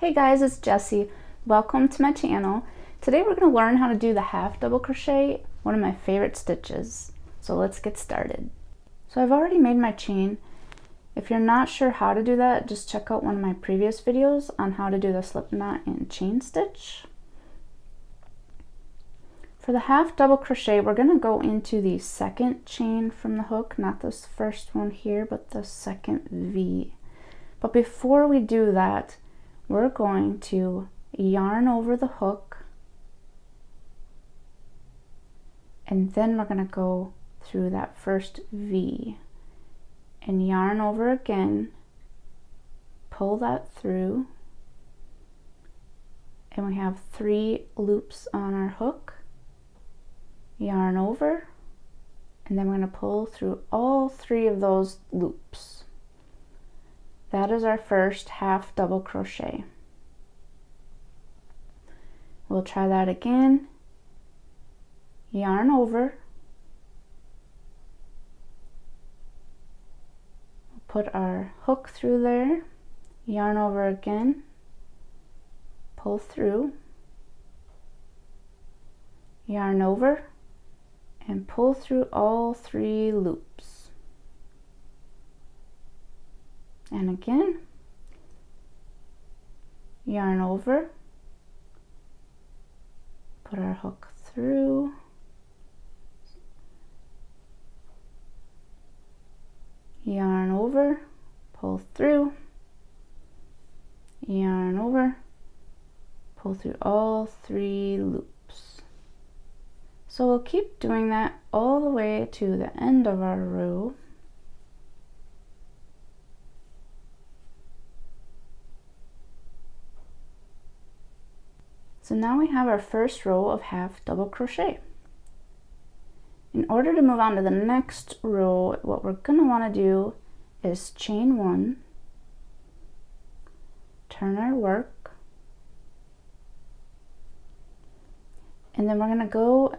Hey guys, it's Jessie. Welcome to my channel. Today we're going to learn how to do the half double crochet, one of my favorite stitches. So let's get started. So I've already made my chain. If you're not sure how to do that, just check out one of my previous videos on how to do the slip knot and chain stitch. For the half double crochet, we're going to go into the second chain from the hook, not this first one here, but the second V. But before we do that, we're going to yarn over the hook, and then we're going to go through that first V and yarn over again, pull that through, and we have 3 loops on our hook, yarn over, and then we're going to pull through all 3 of those loops. That is our first half double crochet. We'll try that again. Yarn over, put our hook through there, yarn over again, pull through, yarn over, and pull through all 3 loops. And again, yarn over, put our hook through, yarn over, pull through, yarn over, pull through all 3 loops. So we'll keep doing that all the way to the end of our row. So now we have our first row of half double crochet. In order to move on to the next row, what we're going to want to do is chain 1, turn our work, and then we're going to go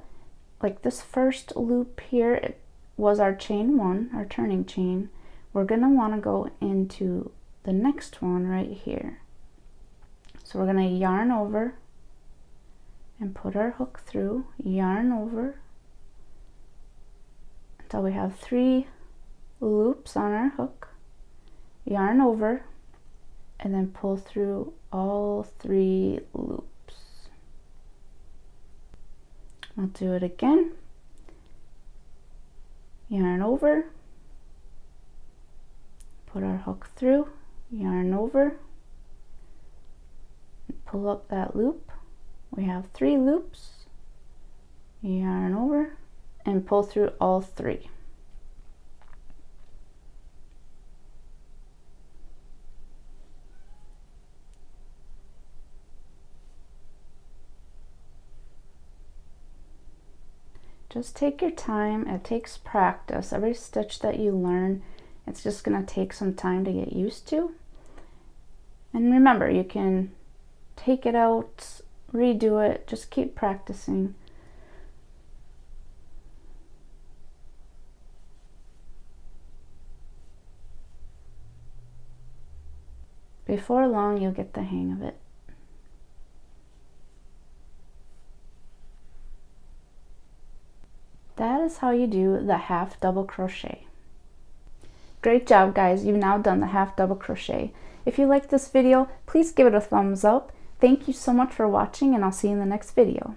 like this first loop here. It was our chain 1, our turning chain. We're going to want to go into the next one right here. So we're going to yarn over and put our hook through, yarn over until we have 3 loops on our hook, yarn over, and then pull through all 3 loops. I'll do it again. Yarn over, put our hook through, yarn over, pull up that loop. We have 3 loops, yarn over, and pull through all 3. Just take your time. It takes practice. Every stitch that you learn, it's just going to take some time to get used to. And remember, you can take it out, redo it, just keep practicing. Before long, you'll get the hang of it. That is how you do the half double crochet. Great job, guys. You've now done the half double crochet. If you liked this video, please give it a thumbs up. Thank you so much for watching, and I'll see you in the next video.